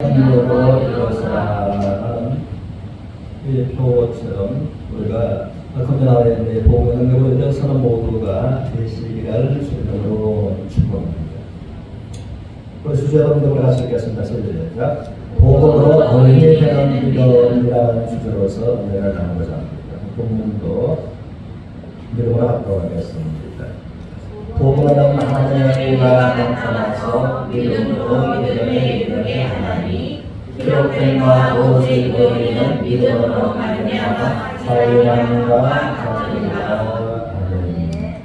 하나님으로 이루어서라는 이 표처럼 우리가 금년안에 복음의 능력으로 일어서는 모두가 되시기를 주님으로 축복합니다. 우리 주제 여러분들 같이 읽겠습니다. 시작. 복음으로 어린이 되는 믿음이라는 주제로서 은혜를 나누고자 합니다. 본문도 믿음으로 합독하겠습니다. 복음은 하나님의 의가 나타나서 믿음으로 믿음에 이르게 하나니 기록된 바 오직 너희는 믿음으로 말미암아 자유함과 자유가 아멘.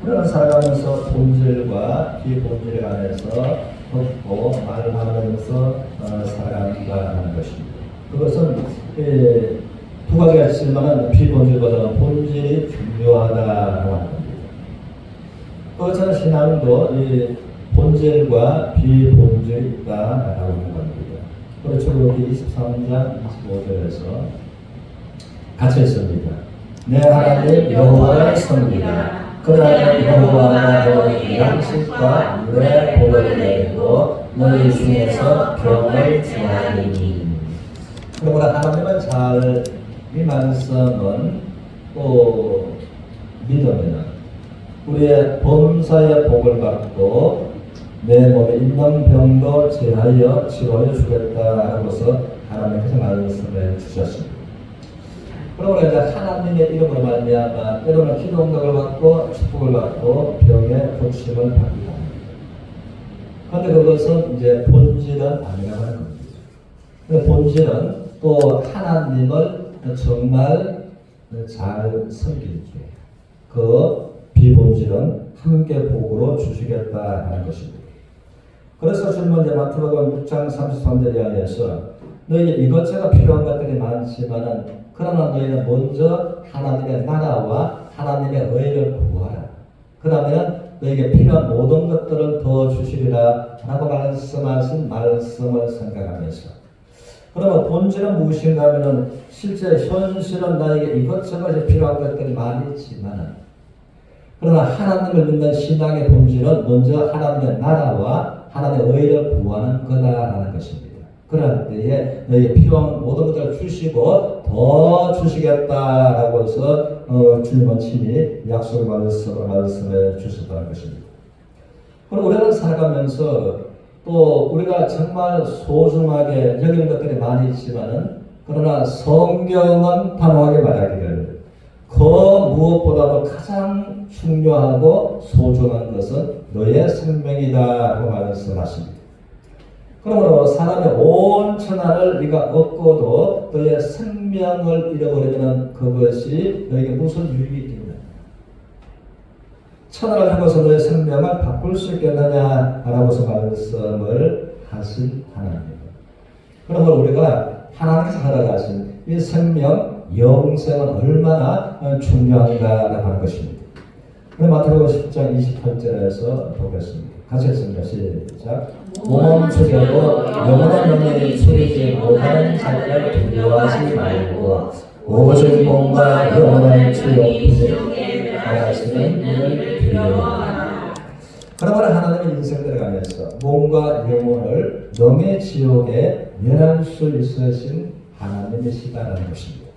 우리는 살아가면서 본질과 비본질에 관해서 걷고 말하면서 살아간다는 것입니다. 그것은 두 가지가 있지만 비본질보다는 본질이 중요하다고 합니다. 그것은 신앙도 이 본질과 비본질이 있다라고 하는 겁니다. 그렇죠. 여기 23장 25절에서 같이 있습니다. 내 하나님 여호와를 섬기라. 그날은 여호와가 너희 양식과 물의 복을 내리고 너희 중에서 병을 제하리니. 그러므로 하나님은 잘 이 말씀은 또 믿음이나 우리의 범사의 복을 받고 내 몸에 있는 병도 제하여 치료해 주겠다라고서 하나님께서 말씀해 주셨습니다. 그러므로 이제 하나님의 이름으로 말미암아 때로는 기도 응답을 받고 축복을 받고 병의 고침을 받기도 합니다. 그런데 그것은 이제 본질은 아니라고 하는 겁니다. 본질은 또 하나님을 정말 잘 섬길 때 그 비본질은 함께 복으로 주시겠다는 것입니다. 그래서 주님은 이제 마태복음 6장 33절 이하에서 너희에게 이것저것 필요한 것들이 많지만은 그러나 너희는 먼저 하나님의 나라와 하나님의 의를 구하라. 그러면 너희에게 필요한 모든 것들을 더 주시리라 라고 말씀하신 말씀을 생각하면서 그러면 본질은 무엇인가 하면은 실제 현실은 나에게 이것저것 필요한 것들이 많이 있지만은 그러나 하나님을 믿는 신앙의 본질은 먼저 하나님의 나라와 하나님의 의를 구하는 거다라는 것입니다. 그럴 때에 너희에게 필요한 모든 것들을 주시고 더 주시겠다라고 해서 주님은 친히 약속의 말씀을 말씀해 주셨다는 것입니다. 그리고 우리는 살아가면서 또 우리가 정말 소중하게 여기는 것들이 많이 있지만은 그러나 성경은 단호하게 말하기를 그 무엇보다도 가장 중요하고 소중한 것은 너의 생명이다라고 말씀하십니다. 그러므로 사람의 온 천하를 네가 얻고도 너의 생명을 잃어버리면 그것이 너에게 무슨 유익이 있겠느냐? 천하를 하고서 너의 생명을 바꿀 수 있겠느냐라고서 말씀을 하신 하나님. 그러므로 우리가 하나님께서 살아가신 이 생명, 영생은 얼마나 중요한가라고 하는 것입니다. 마태복음 10장 28절에서 보겠습니다. 같이 했습니다. 시작. 몸은 죽여도 영원한 영혼이 죽이지 못하는 자를 두려워하지 말고 오직 몸과 영혼을 지옥에 가하시는 이를 두려워하라. 그러므로 하나님의 인생들에 관해서 몸과 영혼을 영의 지옥에 멸할 수 있으신 하나님이시다라는 것입니다.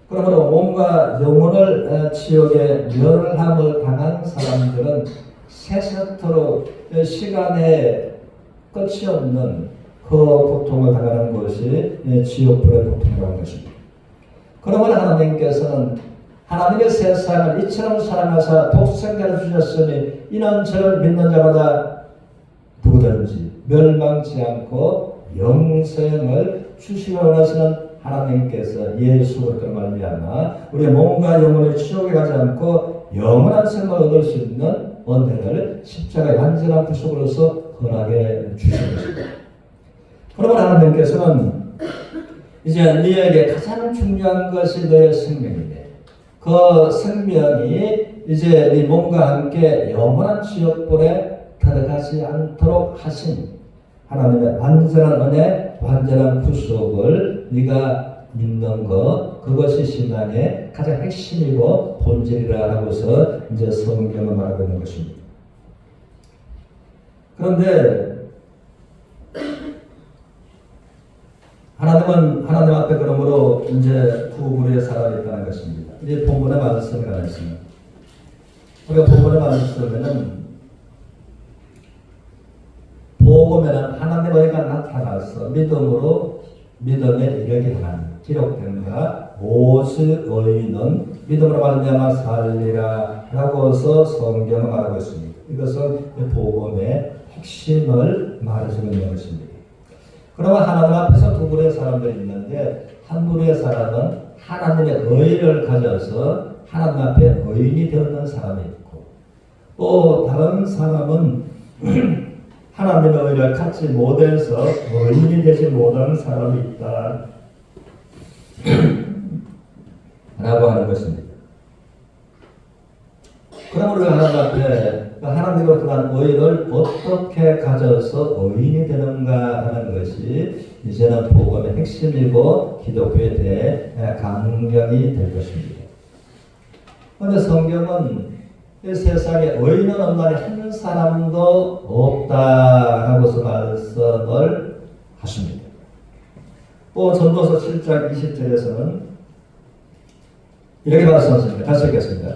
그러므로 몸과 영혼을 지옥에 멸함을 당한 사람들은 세세토록 시간에 끝이 없는 그 고통을 당하는 것이 지옥불의 고통이라는 것입니다. 그러므로 하나님께서는 하나님의 세상을 이처럼 사랑하사 독생자를 주셨으니 이는 저를 믿는 자마다 누구든지 멸망치 않고 영생을 주시기 원하시는 하나님께서 예수 그리스도로 말미암아 우리의 몸과 영혼을 지옥에 가지 않고 영원한 생명을 얻을 수 있는 은혜를 십자가의 완전한 구속으로서 허락해 주신 것입니다. 그러면 하나님께서는 이제 너에게 가장 중요한 것이 너의 생명인데 그 생명이 이제 네 몸과 함께 영원한 지옥불에 들어가지 않도록 하신 하나님의 완전한 은혜, 완전한 구속을 네가 믿는 것, 그것이 신앙의 가장 핵심이고 본질이라고서 이제 성경을 말하고 있는 것입니다. 그런데 하나님은 하나님 앞에 그러므로 이제 두 부류의 사람이 있다는 것입니다. 이제 본문의 말씀을 가르치면 우리가 본문의 말씀에는 복음에는 하나님의가 나타나서 믿음으로 믿음에 이르게 하는 기록된 바 오직 의인은 믿음으로 말미암아 살리라 라고서 성경을 말하고 있습니다. 이것은 복음의 핵심을 말해주는 것입니다. 그러면 하나님 앞에서 두 부류의 사람들이 있는데 한 부류의 사람은 하나님의 의를 가져서 하나님 앞에 의인이 되었는 사람이 있고 또 다른 사람은 하나님의 의를 갖지 못해서 의인이 되지 못하는 사람이 있다 라고 하는 것입니다. 그러므로 하나님 앞에 하나님으로부터 난 의를 어떻게 가져서 의인이 되는가 하는 것이 이제는 복음의 핵심이고 기독교에 대해 강령이 될 것입니다. 그런데 성경은 이 세상에 의인은 없나니 한 사람도 없다라고서 말씀을 하십니다. 또 전도서 7장 20절에서는 이렇게 말씀하십니다. 같이 읽겠습니다.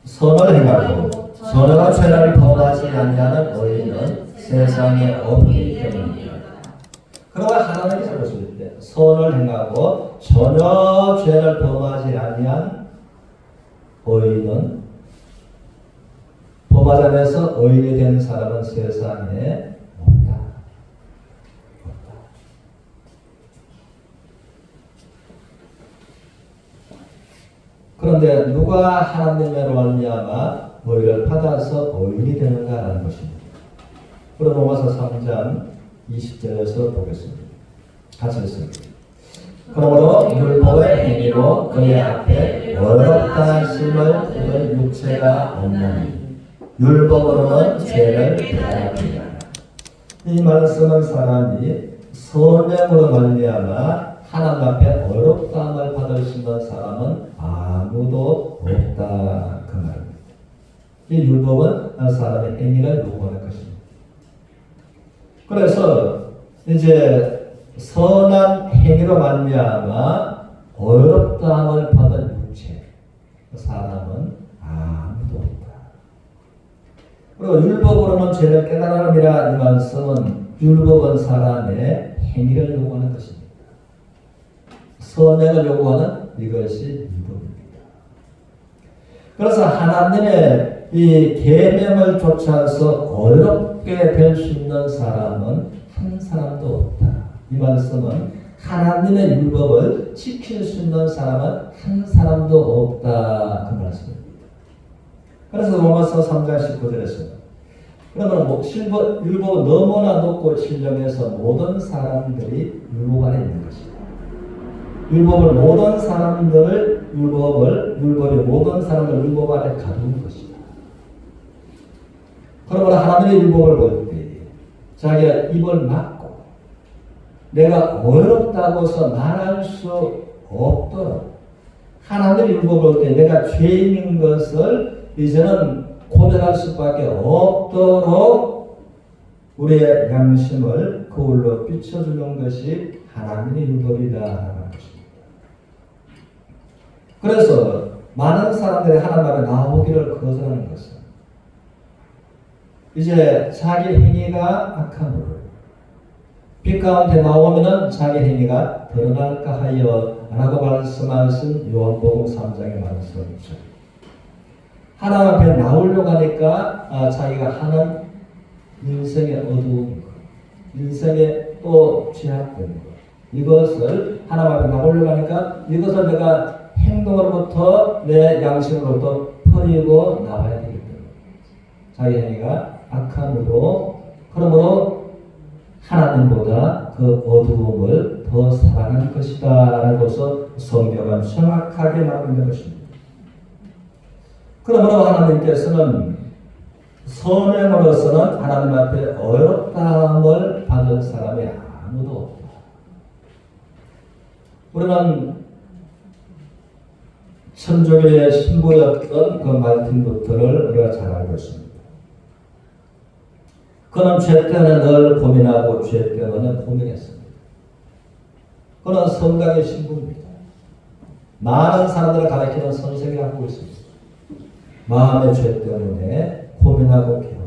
선을 행하고 선한 죄를 범하지 아니하는 의인은 세상에 없기 때문이다. 그러나 하나님께서 보실 때 선을 행하고 전혀 죄를 범하지 아니한 의인은 범하지 않아서 의인이 된 사람은 세상에 없다. 그런데 누가 하나님으로 말미암아 의를 받아서 의인이 되는가라는 것입니다. 그럼 로마서 3장 20절에서 보겠습니다. 같이 읽습니다. 그러므로 율법의 행위로 그의 앞에 어렵다 하심을 얻은 육체가 없나니 율법으로는 죄를 대하리라. 이 말씀은 사람이 선행으로 말미암아 하나님 앞에 어렵다함을 받을 수 있는 사람은 아무도 없다 그 말입니다. 이 율법은 사람의 행위를 요구하는 것입니다. 그래서 이제 선한 행위로 말미암아 어렵다함을 받은 육체 사람은 아무도 없다. 그리고 율법으로는 죄를 깨달으리라 이 말씀은 율법은 사람의 행위를 요구하는 것입니다. 선행을 요구하는 이것이 율법입니다. 그래서 하나님의 이 계명을 쫓아서 어렵게 될 수 있는 사람은 한 사람도 없다. 이 말씀은 하나님의 율법을 지킬 수 있는 사람은 한 사람도 없다 그 말씀입니다. 그래서 로마서 3장 19절에서 그러면 율법은 너무나 높고 신령해서 모든 사람들이 율법 안에 있는 것이다. 율법이 모든 사람을 율법 안에 가두는 것이다. 그러므로 하나님의 율법을 볼 때 자기가 입을 막고 내가 어렵다고서 말할 수 없도록 하나님의 율법을 볼 때 내가 죄인인 것을 이제는 고백할 수밖에 없도록 우리의 양심을 거울로 비춰주는 것이 하나님의 율법이다 하는 것입니다. 그래서 많은 사람들이 하나님 앞에 나오기를 거절하는 것은 이제 자기 행위가 악함으로 빛 가운데 나오면은 자기 행위가 드러날까 하여 라고 말씀하신 요한복음 3장의 말씀이죠. 하나님 앞에 나오려고 하니까 자기가 하는 인생의 어두운 것, 인생의 또 죄악된 것, 이것을 하나님 앞에 나오려고 하니까 이것을 내가 행동으로부터 내 양심으로부터 버리고 나와야 되기 때문에 자기 행위가 악함으로 그러므로 하나님보다 그 어두움을 더 사랑하는 것이다 라고서 성경은 정확하게 말하고 있는 것입니다. 그러므로 하나님께서는 선행으로서는 하나님 앞에 어렵다함을 받은 사람이 아무도 없다. 우리는 천주교의 신부였던 그 말틴 루터를 우리가 잘 알고 있습니다. 그는 죄 때문에 늘 고민하고 죄 때문에 고민했습니다. 그는 성당의 신부입니다. 많은 사람들을 가르치는 선생을 하고 있습니다. 마음의 죄 때문에 고민하고 괴로워요.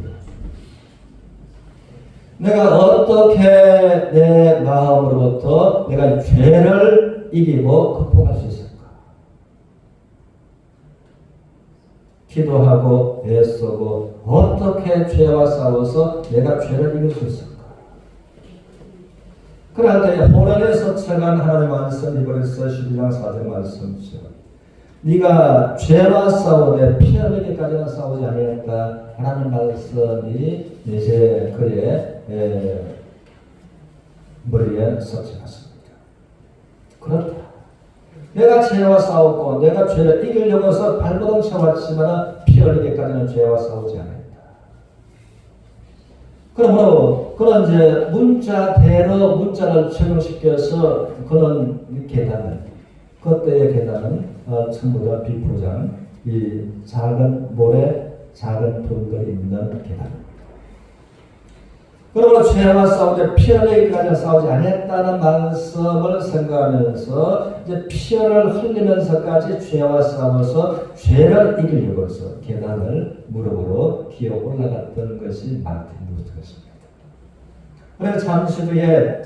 내가 어떻게 내 마음으로부터 내가 죄를 이기고 극복할 수 있을까? 기도하고 애쓰고 어떻게 죄와 싸워서 내가 죄를 이길 수 있을까? 그럴 때 호련에서 처한 하나님의 말씀, 이번에서 12장 4절 말씀처럼 네가 죄와 싸우되 피 흘리기까지는 싸우지 아니했다. 하나님 말씀이 이제 그의 머리에 서치났습니다. 그렇다. 내가 죄와 싸웠고 내가 죄를 이기려고 해서 발버둥 쳐왔지만 피 흘리기까지는 죄와 싸우지 않았다. 그러므로 그런 이제 문자대로 문자를 적용시켜서 그런 계단을 그때의 계단은 천부가 비포장 이 작은 모래 작은 돌들이 있는 계단입니다. 그러므로 죄와 싸우되 피 흘리기까지 싸우지 않았다는 말씀을 생각하면서 이제 피를 흘리면서까지 죄와 싸워서 죄를 이기려고 해서 계단을 무릎으로 기어 올라갔던 것이 마틴 루터였습니다. 그래서 잠시 후에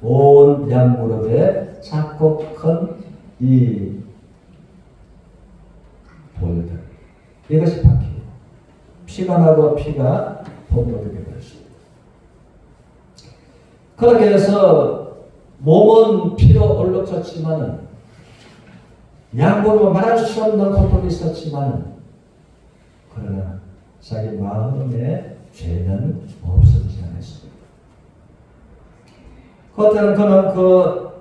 온 양무릎에 작고 큰 이 볼들 이것이 박히고 피가 나고 피가 범벅되게 되었습니다. 그렇게 해서 몸은 피로 얼룩졌지만은 양무릎은 말할 수 없는 고통이 있었지만은 그러나 자기 마음에 죄는 없어지지 않았습니다. 그때는 그는 그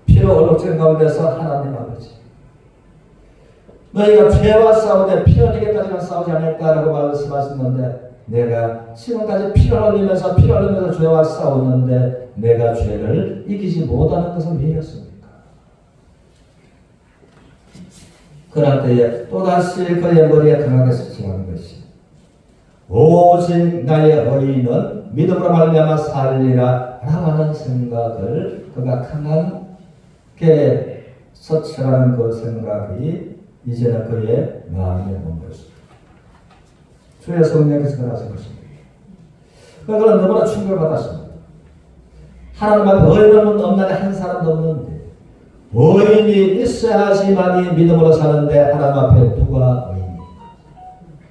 피로 얼룩진 가운데서 하나님 아버지 너희가 죄와 싸우되 피 흘리기까지는 싸우지 않았다라고 말씀하셨는데 내가 지금까지 피를 흘리면서 죄와 싸웠는데 내가 죄를 이기지 못하는 것은 왜였습니까? 그럴 때에 또다시 그의 머리에 강하게 스치는 것이 오직 나의 의인은 믿음으로 말미암아 살리라 라고 하는 생각을 그가 강하게 서치라는 그 생각이 이제는 그의 마음에 온 것입니다. 주의 성령께서 그러신 것입니다. 그는 너무나 충격을 받았습니다. 하나님 앞에 의인은 없나니 한 사람도 없는데 의인이 있어야지만이 믿음으로 사는데 하나님 앞에 누가 의인입니까?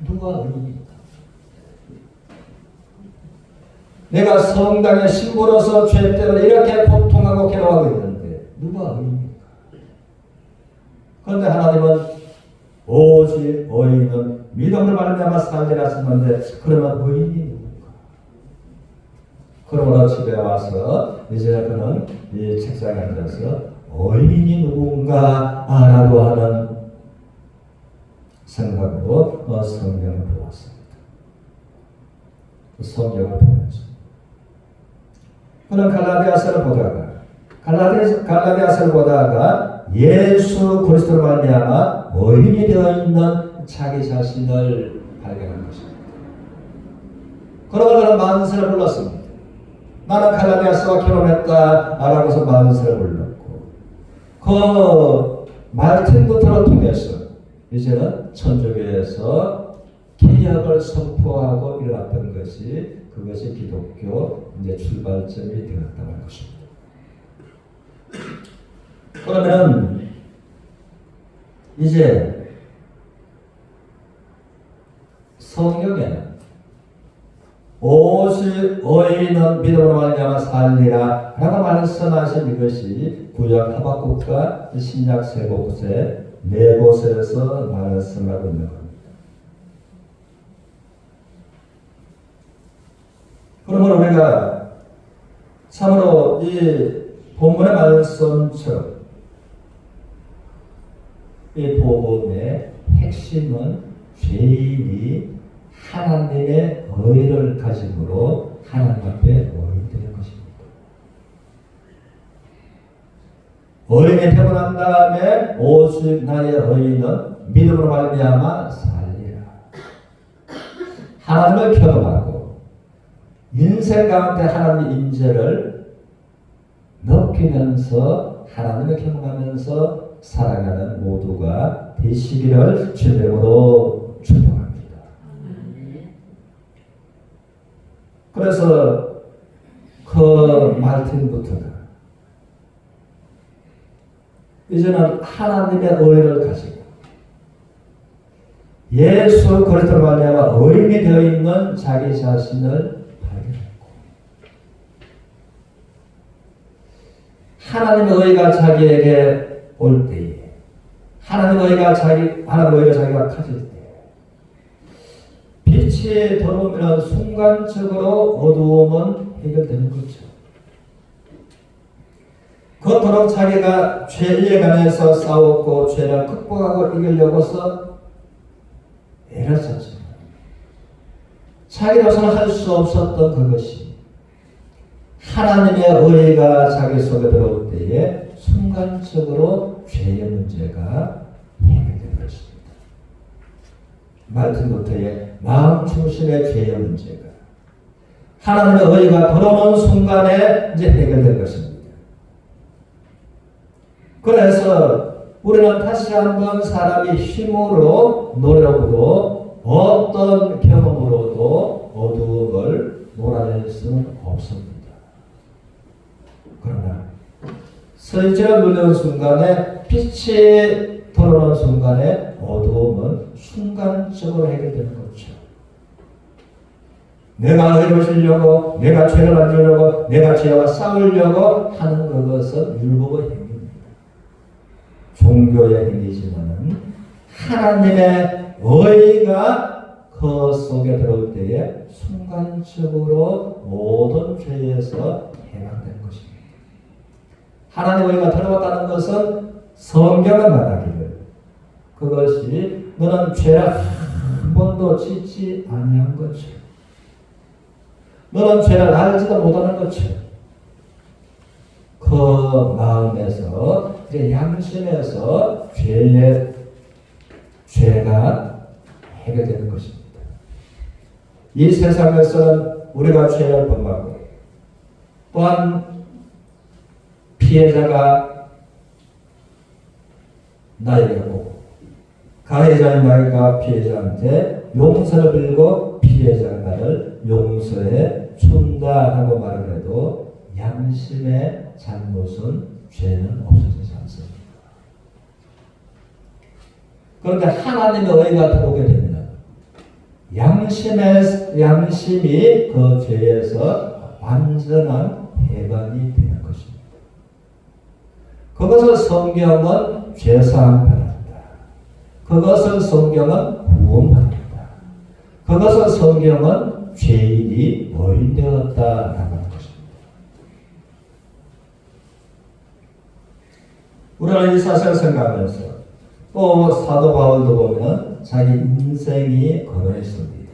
누가 의인입니까? 내가 성당의 신부로서 죄 때문에 이렇게 고통하고 괴로워하고 있는데 누가 의인입니까? 그런데 하나님은 오직 의인은 믿음으로 말미암아 살리라 하셨는데 그러면 의인이 누군가? 그러므로 집에 와서 이제 그는 이 책상에 앉아서 의인이 누군가 라고 하는 생각으로 성경을 보았습니다. 성경을 보면서 그는 갈라디아서를 보다가 예수 그리스도로 말미암아 의인이 되어 있는 자기 자신을 발견한 것입니다. 그러고 그는 만세를 불렀습니다. 나는 갈라디아서와 결혼했다라고서 만세를 불렀고 그 마틴 루터를 통해서 이제는 천주교에서 개혁을 선포하고 일어났던 것이 그것이 기독교 이제 출발점이 되었다고 하는 것입니다. 그러면 이제 성경에 오직 의인은 믿음으로 말미암아 살리라 라고 말씀하신 이것이 구약 하박국과 신약 세 곳에 네 곳에서 말씀하고 있는 겁니다. 그러므로 우리가 참으로 이 본문의 말씀처럼 이 복음의 핵심은 죄인이 하나님의 의를 가짐으로 하나님 앞에 의인이 되는 것입니다. 의인이 되고 난 다음에 오직 나의 의인은 믿음으로 말미암아 살리라. 하나님을 경험하고 인생 가운데 하나님의 인재를 느끼면서 하나님을 경험하면서 살아가는 모두가 되시기를 주님으로 축복합니다. 그래서 그 말틴 루터가 이제는 하나님의 의를 가지고 예수 그리스도로 말미암아 의인이 되어 있는 자기 자신을 발견했고, 하나님의 의가 자기에게 올 때에, 하나님의 의가 자기가 가질 때, 빛이 들어오면 순간적으로 어두움은 해결되는 거죠. 그토록 자기가 죄에 관해서 싸웠고 죄를 극복하고 이기려고서 애를 썼지만 자기로서는 할 수 없었던 그것이 하나님의 의가 자기 속에 들어올 때에 순간적으로 죄의 문제가 해결된 것입니다. 말틴 루터의 마음 중심의 죄의 문제가 하나님의 의가 들어오는 순간에 이제 해결된 것입니다. 그래서 우리는 다시 한번 사람이 힘으로 노력으로 어떤 경험으로도 어두움을 몰아낼 수는 없습니다. 그러나 서지를 누리는 순간에 빛이 들어오는 순간에 어두움은 순간적으로 해결되는 거죠. 내가 의로우시려고, 내가 죄를 만들려고, 내가 죄와 싸우려고 하는 그것은 율법의 행위입니다. 종교의 행위지만은 하나님의 의가 그 속에 들어올 때에 순간적으로 모든 죄에서 해방되는 것입니다. 하나님의 의가 들어왔다는 것은 성경은 말하기를 그것이 너는 죄를 한 번도 짓지 아니한 것이요, 너는 죄를 알지도 못하는 것이요, 그 마음에서 양심에서 죄가 해결되는 것입니다. 이 세상에서는 우리가 죄를 범하고 또한 피해자가 나에게 오고 가해자인 나이가 피해자한테 용서를 빌고 피해자가 나를 용서해 준다 하고 말을 해도 양심의 잘못은 죄는 없어지지 않습니다. 그런데 하나님의 의가 들어오게 되면 양심이 그 죄에서 완전한 해방이 되는 것입니다. 그것을 성경은 죄사함 받았다. 그것을 성경은 구원 받았다. 그것을 성경은 죄인이 의인 되었다라고 하는 것입니다. 우리는 이 사실을 생각하면서 또 사도 바울도 보면 자기 인생이 걸어있습니다.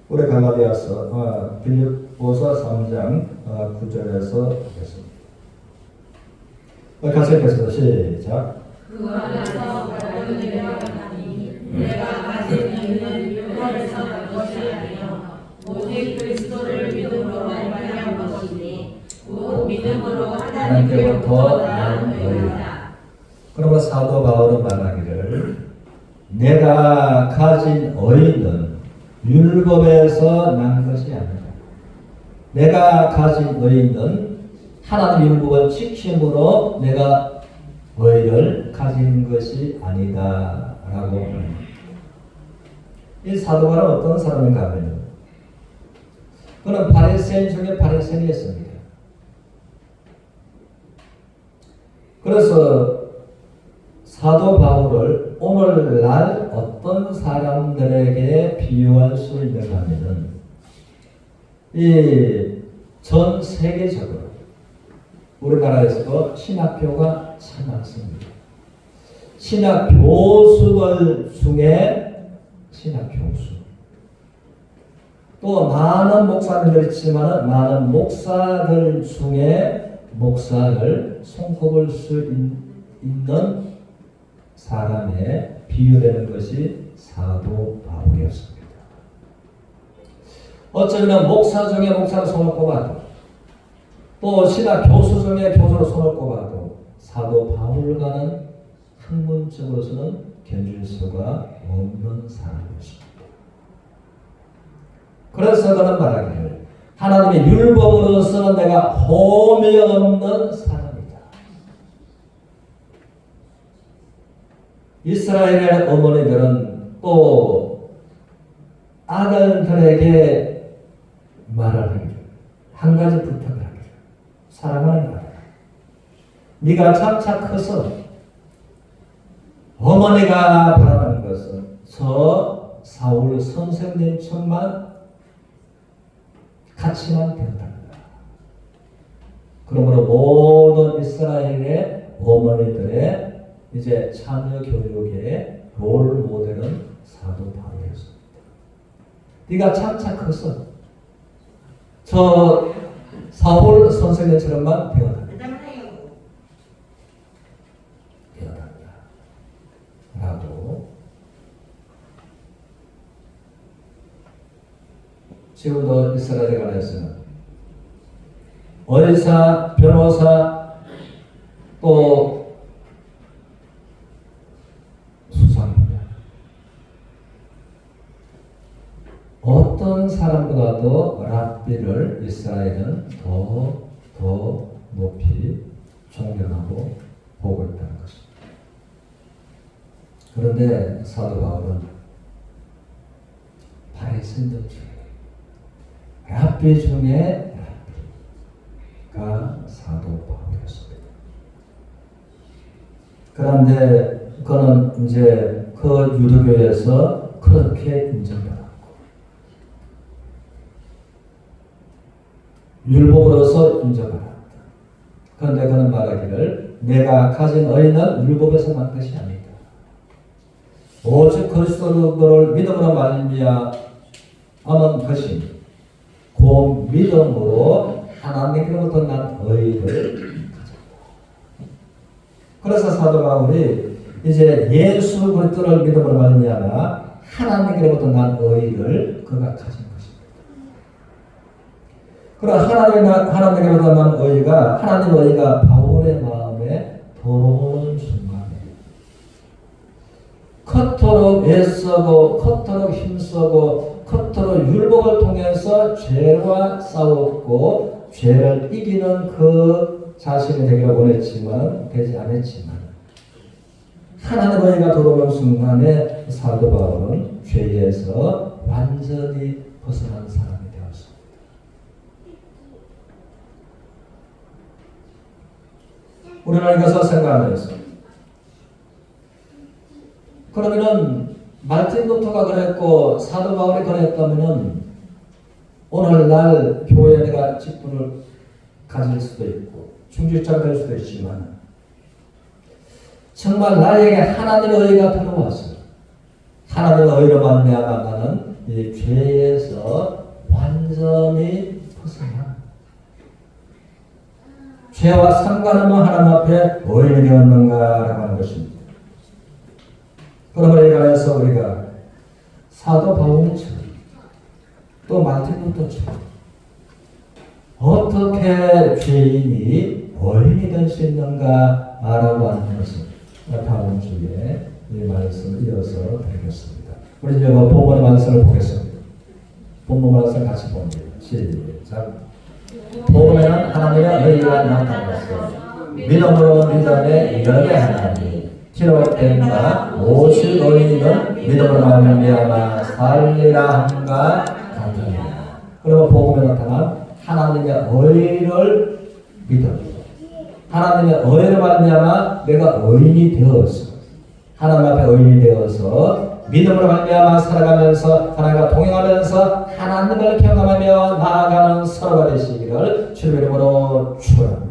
우리 갈라디아서 빌립보서 3장 9절에서 보겠습니다. 같이 읽겠습니다. 시작. 그 안에서 발견되려 하나니 내가 가진 있는 율법에서 난 것이 아니요 오직 그리스도를 믿음으로 말미암은 것이니 곧 믿음으로 하나님께로부터 나온 의라. 그러면 사도 바울은 말하기를 내가 가진 의는 율법에서 난 것이 아니다. 내가 가진 의는 하나님 율법을 지킴으로 내가 의를 가진 것이 아니다 라고 합니다. 이 사도 바울은 어떤 사람인가 하면 그는 바리새인 중에 바리새인이었습니다. 그래서 사도 바울을 오늘날 어떤 사람들에게 비유할 수 있는가 하면은 이 전 세계적으로 우리나라에서도 신학교가 참 많습니다. 신학 교수들 중에 신학 교수 또 많은 목사님들이 있지만 많은 목사들 중에 목사를 손꼽을 수 있는 사람에 비유되는 것이 사도 바울이었습니다. 어쩌면 목사 중에 목사를 손을 꼽아도 또 신학 교수 중에 교수로 손을 꼽아도 사도 바울과는 학문적으로서는 견줄 수가 없는 사람이었습니다. 그래서 그는 말하기를 하나님의 율법으로서는 내가 험이 없는 사람이다. 이스라엘의 어머니들은 또 아들들에게 말을 하기를 한 가지 부탁을 하기를 사랑하는 아들, 네가 차차 커서 어머니가 바라는 것은 저 사울 선생님처럼 같이만 되어달라. 그러므로 모든 이스라엘의 어머니들의 이제 자녀 교육의 롤 모델은 사도 바울이었습니다. 네가 차차 커서 저 사울 선생님처럼만 되어달라. 라고 지금도 이스라엘에 관해서는 의사, 변호사, 또 수사입니다. 어떤 사람보다도 랍비를 이스라엘은 더 높이 존경하고 보고 있다는 것입니다. 그런데 사도 바울은 바리새인들 중에 랍비 중에 랍비가 사도 바울이었습니다. 그런데 그는 이제 그 유대교에서 그렇게 인정받았고 율법으로서 인정받았다. 그런데 그는 말하기를 내가 가진 의는 율법에서 난 것이 아니다. 오직 그리스도를 믿음으로 말미암은 것이 그 믿음으로 하나님께로부터 난 의를 가졌다. 그래서 사도 바울이 이제 예수 그리스도를 믿음으로 말미암아 하나님께로부터 난 의를 그가 가진 것입니다. 그럼 하나님께로부터 난 의가 하나님의 의가 바울의 마음에 들어오는 순간에 그토록 애쓰고 그토록 힘쓰고 그토록 율법을 통해서 죄와 싸웠고 죄를 이기는 그 자신이 되기를 원했지만 되지 않았지만 하나님의 의가 들어오는 순간에 사도 바울은 죄에서 완전히 벗어난 사람이 되었습니다. 우리는 이것을 생각하면서 그러면은 말틴 루터가 그랬고 사도 바울이 그랬다면은 오늘날 교회에 내가 직분을 가질 수도 있고 중직자가 될 수도 있지만 정말 나에게 하나님의 의가 들어와서 하나님의 의로 말미암아 나는 이 죄에서 완전히 벗어나 죄와 상관없는 하나님 앞에 의인이 되었는가라고 하는 것입니다. 그러므로 이 관해서 우리가 사도 바울처럼 또 말틴 루터처럼 어떻게 죄인이 의인이 될 수 있는가 라고 하는 것을 다음 주에 이 말씀을 이어서 드리겠습니다. 우리 이제 본문의 말씀을 보겠습니다. 본문 말씀 같이 봅니다. 시작. 본문에는 하나님의 의가 나타났어 믿음으로 믿음에 이르게 하나니 기록된 바 오직 의인은 믿음으로 말미암아 살리라 함과 같으니라. 그리고 복음에 나타난 하나님의 의를 믿음, 하나님의 의를 말미암아 내가 의인이 되어서 하나님 앞에 의인이 되어서 믿음으로 말미암아 살아가면서 하나님과 동행하면서 하나님을 경험하며 나아가는 서로가 되시기를 주님의 이름으로 축원합니다.